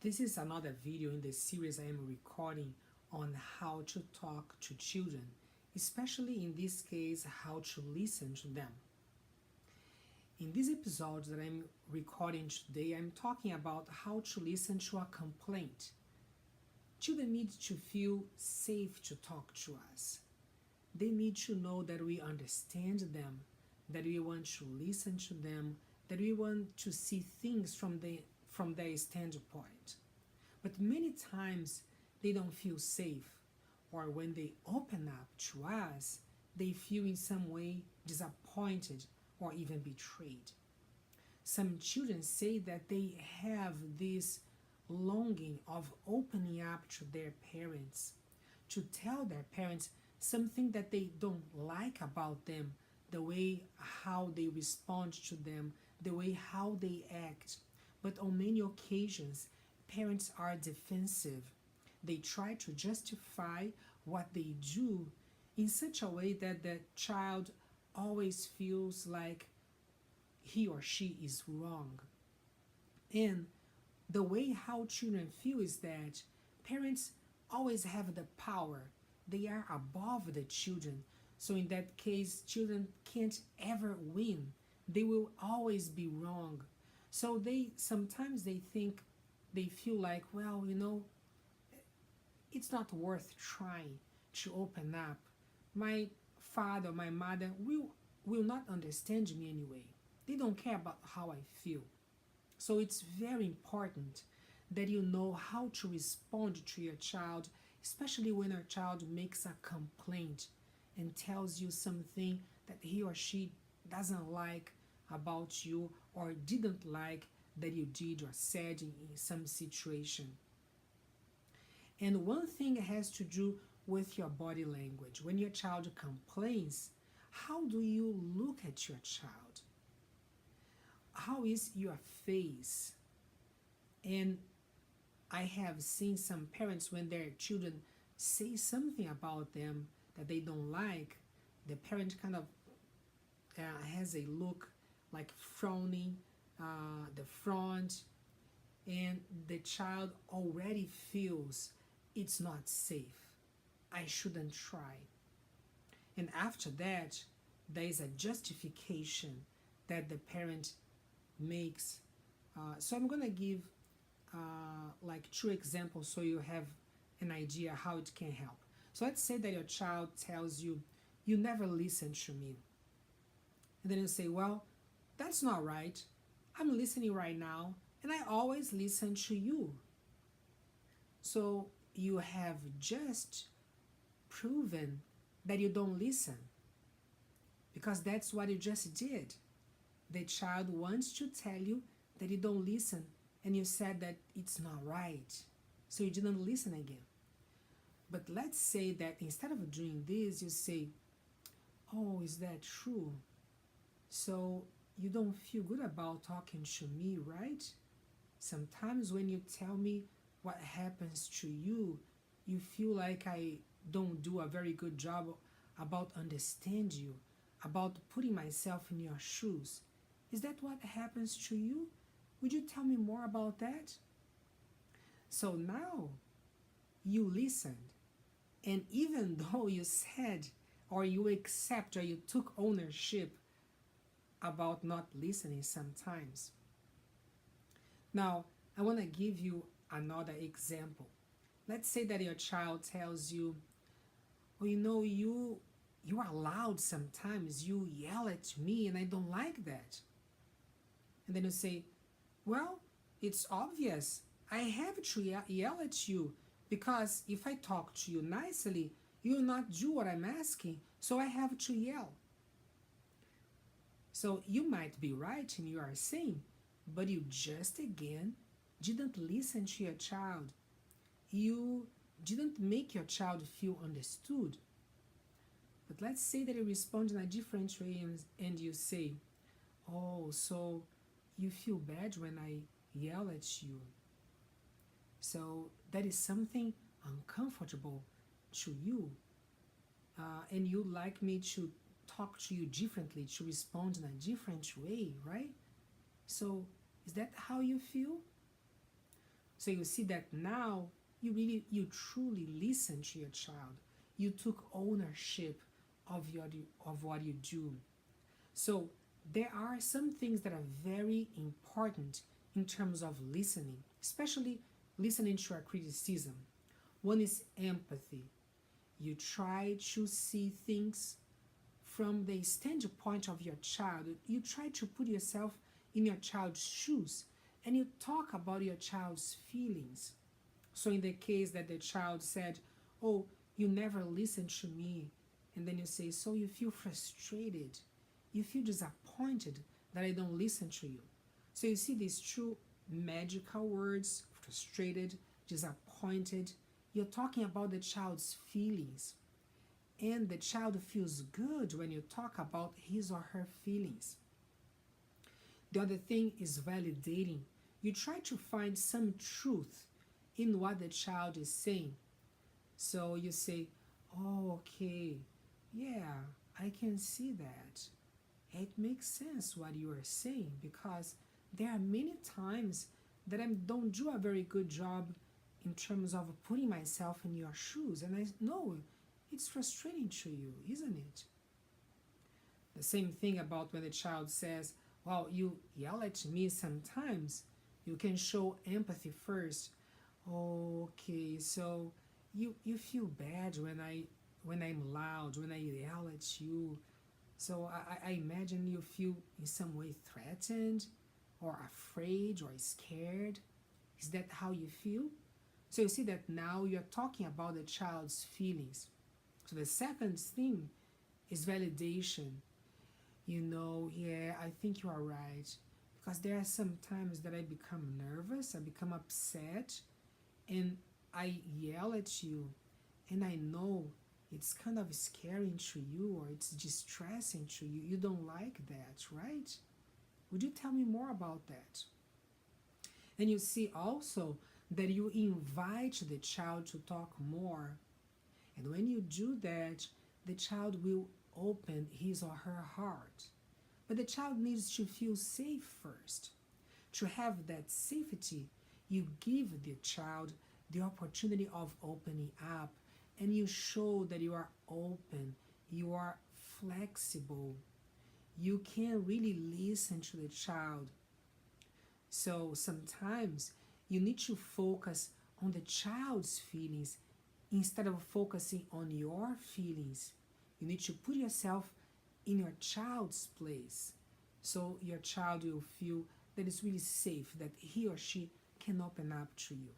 This is another video in the series I am recording on how to talk to children, especially in this case, how to listen to them. In this episode that I'm recording today, I'm talking about how to listen to a complaint. Children need to feel safe to talk to us. They need to know that we understand them, that we want to listen to them, that we want to see things from their standpoint. But many times they don't feel safe, or when they open up to us, they feel in some way disappointed or even betrayed. Some children say that they have this longing of opening up to their parents, to tell their parents something that they don't like about them, the way how they respond to them, the way how they act. But on many occasions, parents are defensive. They try to justify what they do in such a way that the child always feels like he or she is wrong. And the way how children feel is that parents always have the power. They are above the children. So in that case, children can't ever win. They will always be wrong. So sometimes they feel like, well, it's not worth trying to open up. My father, my mother will not understand me anyway. They don't care about how I feel. So it's very important that you know how to respond to your child, especially when a child makes a complaint and tells you something that he or she doesn't like about you or didn't like that you did or said in some situation. And one thing has to do with your body language. When your child complains, how do you look at your child? How is your face? And I have seen some parents, when their children say something about them that they don't like, the parent kind of has a look like frowning the front, and the child already feels it's not safe. I shouldn't try. And after that, there is a justification that the parent makes. So I'm going to give like 2 examples so you have an idea how it can help. So let's say that your child tells you, you never listen to me. And then you say, well, that's not right. I'm listening right now, and I always listen to you. So you have just proven that you don't listen, because that's what you just did. The child wants to tell you that you don't listen, and you said that it's not right. So you didn't listen again. But let's say that instead of doing this, you say, oh, is that true? So you don't feel good about talking to me, right? Sometimes when you tell me what happens to you, you feel like I don't do a very good job about understanding you, about putting myself in your shoes. Is that what happens to you? Would you tell me more about that? So now you listened. And even though you said, or you accept, or you took ownership about not listening sometimes. Now, I want to give you another example. Let's say that your child tells you, well, you are loud sometimes. You yell at me, and I don't like that. And then you say, well, it's obvious. I have to yell at you, because if I talk to you nicely, you will not do what I'm asking, so I have to yell. So you might be right in what you are saying, but you just again didn't listen to your child. You didn't make your child feel understood. But let's say that you respond in a different way, and you say, oh, so you feel bad when I yell at you. So that is something uncomfortable to you. And you'd like me to talk to you differently, to respond in a different way, right? So is that how you feel? So you see that now you truly listen to your child. You took ownership of what you do. So there are some things that are very important in terms of listening, especially listening to a criticism. One is empathy. You try to see things from the standpoint of your child. You try to put yourself in your child's shoes and you talk about your child's feelings. So, in the case that the child said, "Oh, you never listen to me," and then you say, "So you feel frustrated, you feel disappointed that I don't listen to you." So, you see these two magical words, frustrated, disappointed. You're talking about the child's feelings. And the child feels good when you talk about his or her feelings. The other thing is validating. You try to find some truth in what the child is saying. So you say, "Oh, okay, yeah, I can see that. It makes sense what you are saying because there are many times that I don't do a very good job in terms of putting myself in your shoes, and I know it's frustrating to you, isn't it?" The same thing about when the child says, "Well, you yell at me sometimes." You can show empathy first. "Okay, so you feel bad when I'm loud, when I yell at you. So I imagine you feel in some way threatened or afraid or scared. Is that how you feel?" So you see that now you're talking about the child's feelings. So the second thing is validation. Yeah, I think you are right. Because there are some times that I become nervous, I become upset, and I yell at you, and I know it's kind of scary to you or it's distressing to you. You don't like that, right? Would you tell me more about that? And you see also that you invite the child to talk more. And when you do that, the child will open his or her heart. But the child needs to feel safe first. To have that safety, you give the child the opportunity of opening up and you show that you are open, you are flexible, you can really listen to the child. So sometimes you need to focus on the child's feelings instead of focusing on your feelings. You need to put yourself in your child's place so your child will feel that it's really safe, that he or she can open up to you.